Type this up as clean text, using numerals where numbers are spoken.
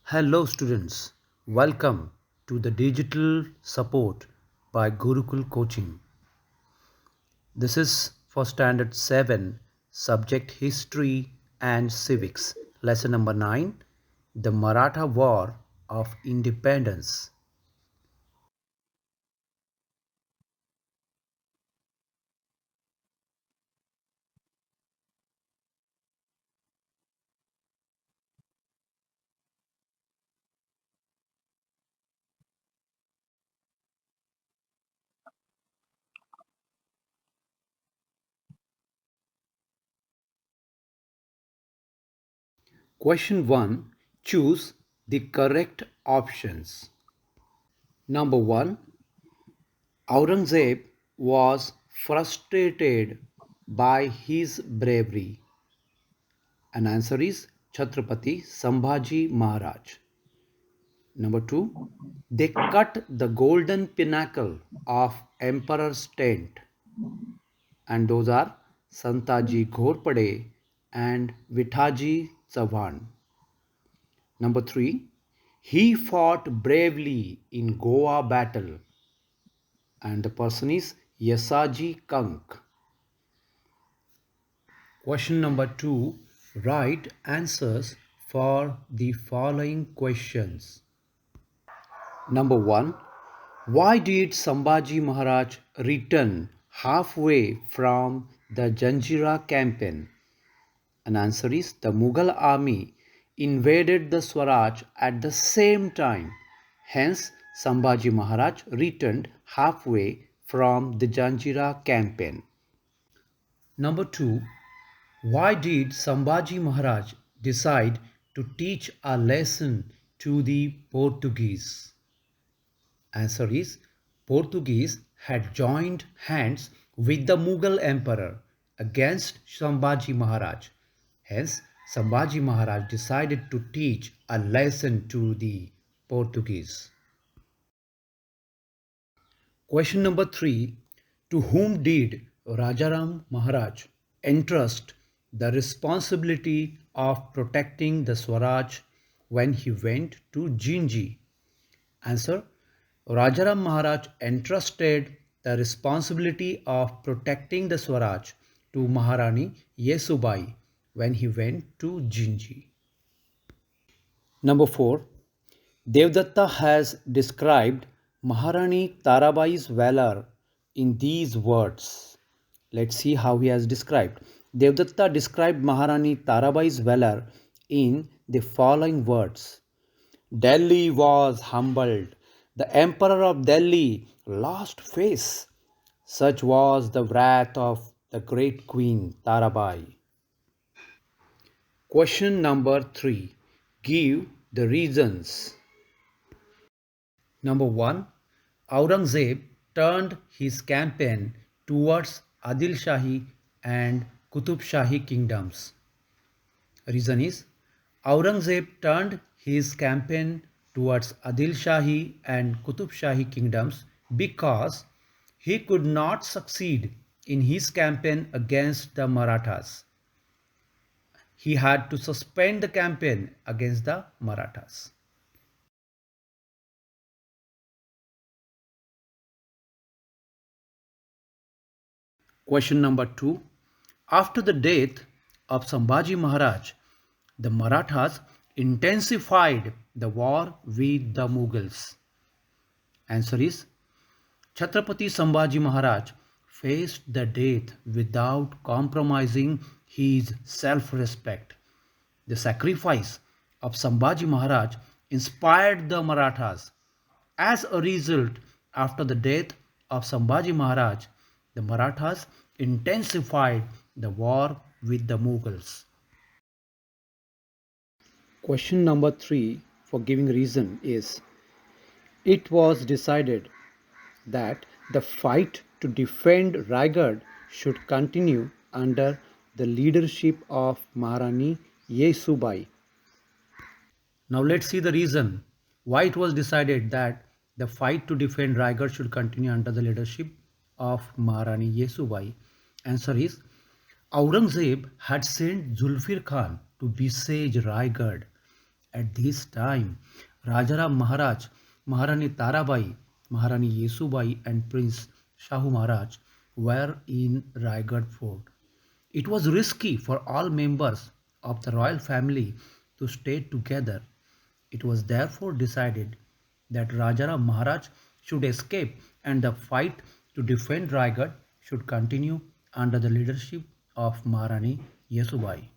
Hello students, welcome to the digital support by Gurukul coaching. This is for standard 7 subject history and civics lesson number 9, the Maratha War of Independence. Question 1, choose the correct options. Number 1, Aurangzeb was frustrated by his bravery. And answer is Chhatrapati Sambhaji Maharaj. Number 2, they cut the golden pinnacle of emperor's tent, and those are Santaji Ghorpade and Vithaji Chauhan. Number 3, he fought bravely in Goa battle, and the person is Yasaji Kank. Question number 2, write answers for the following questions. Number 1, why did Sambhaji Maharaj return halfway from the Janjira campaign? An answer is the Mughal army invaded the Swaraj at the same time. Hence, Sambhaji Maharaj returned halfway from the Janjira campaign. Number 2, why did Sambhaji Maharaj decide to teach a lesson to the Portuguese? Answer is Portuguese had joined hands with the Mughal emperor against Sambhaji Maharaj. Hence, Sambhaji Maharaj decided to teach a lesson to the Portuguese. Question number 3, to whom did Rajaram Maharaj entrust the responsibility of protecting the Swaraj when he went to Jinji? Answer, Rajaram Maharaj entrusted the responsibility of protecting the Swaraj to Maharani Yesubai when he went to Jinji. Number 4, Devdatta has described Maharani Tarabai's valor in these words. Let's see how he has described. Devdatta described Maharani Tarabai's valor in the following words. Delhi was humbled. The emperor of Delhi lost face. Such was the wrath of the great queen Tarabai. Question number 3. Give the reasons. Number 1. Aurangzeb turned his campaign towards Adil Shahi and Qutub Shahi kingdoms. Reason is Aurangzeb turned his campaign towards Adil Shahi and Qutub Shahi kingdoms because he could not succeed in his campaign against the Marathas. He had to suspend the campaign against the Marathas. Question number 2. After the death of Sambhaji Maharaj, the Marathas intensified the war with the Mughals. Answer is Chhatrapati Sambhaji Maharaj faced the death without compromising his self-respect. The sacrifice of Sambhaji Maharaj inspired the Marathas. As a result, after the death of Sambhaji Maharaj, the Marathas intensified the war with the Mughals. Question number 3 for giving reason is it was decided that the fight to defend Raigad should continue under the leadership of Maharani Yesubai. Now let's see the reason why it was decided that the fight to defend Raigad should continue under the leadership of Maharani Yesubai. Answer is Aurangzeb had sent Zulfir Khan to besiege Raigad, At this time, Rajaram Maharaj, Maharani Tarabai, Maharani Yesubai, and Prince Shahu Maharaj were in Raigad Fort. It was risky for all members of the royal family to stay together. It was therefore decided that Rajaram Maharaj should escape and the fight to defend Raigad should continue under the leadership of Maharani Yesubai.